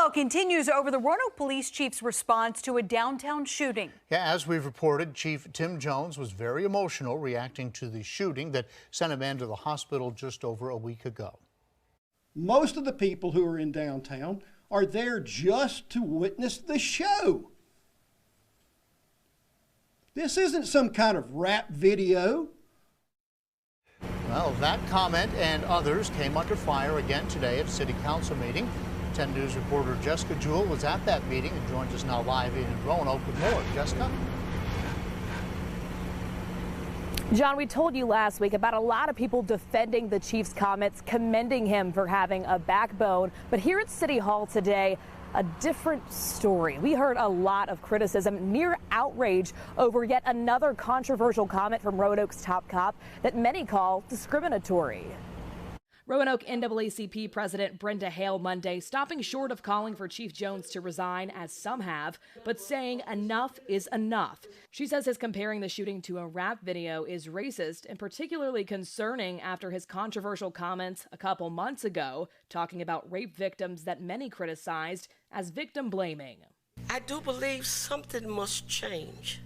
fallout continues over the Roanoke police chief's response to a downtown shooting. Yeah, as we've reported, Chief Tim Jones was very emotional reacting to the shooting that sent a man to the hospital just over a week ago. Most of the people who are in downtown are there just to witness the show. This isn't some kind of rap video. Well, that comment and others came under fire again today at City Council meeting. 10 News reporter Jessica Jewell was at that meeting and joins us now live in Roanoke with more. Jessica? John, we told you last week about a lot of people defending the chief's comments, commending him for having a backbone. But here at City Hall today, a different story. We heard a lot of criticism, near outrage, over yet another controversial comment from Roanoke's top cop that many call discriminatory. Roanoke NAACP President Brenda Hale Monday stopping short of calling for Chief Jones to resign, as some have, but saying enough is enough. She says his comparing the shooting to a rap video is racist and particularly concerning after his controversial comments a couple months ago, talking about rape victims that many criticized as victim blaming. I do believe something must change.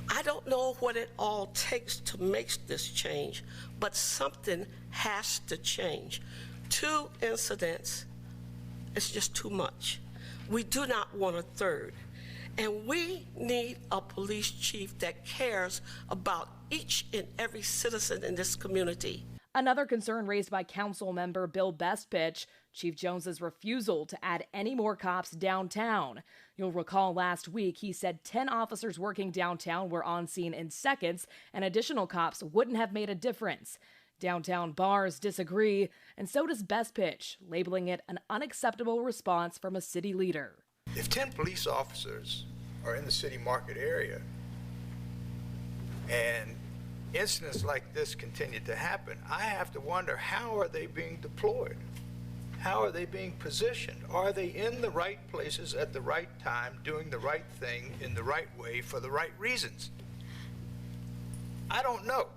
I don't know what it all takes to make this change, but something has to change. 2 incidents is just too much. We do not want a third. And we need a police chief that cares about each and every citizen in this community. Another concern raised by council member Bill Bestpitch, Chief Jones's refusal to add any more cops downtown. You'll recall last week he said 10 officers working downtown were on scene in seconds and additional cops wouldn't have made a difference. Downtown bars disagree, and so does Bestpitch, labeling it an unacceptable response from a city leader. If 10 police officers are in the city market area and incidents like this continue to happen, I have to wonder, how are they being deployed? How are they being positioned? Are they in the right places at the right time, doing the right thing in the right way for the right reasons? I don't know.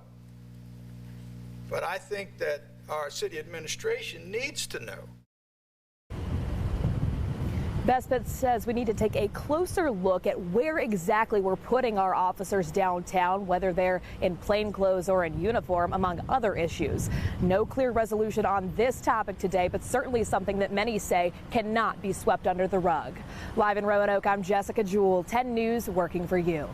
But I think that our city administration needs to know. Bestpitch says we need to take a closer look at where exactly we're putting our officers downtown, whether they're in plain clothes or in uniform, among other issues. No clear resolution on this topic today, but certainly something that many say cannot be swept under the rug. Live in Roanoke, I'm Jessica Jewell, 10 News, working for you.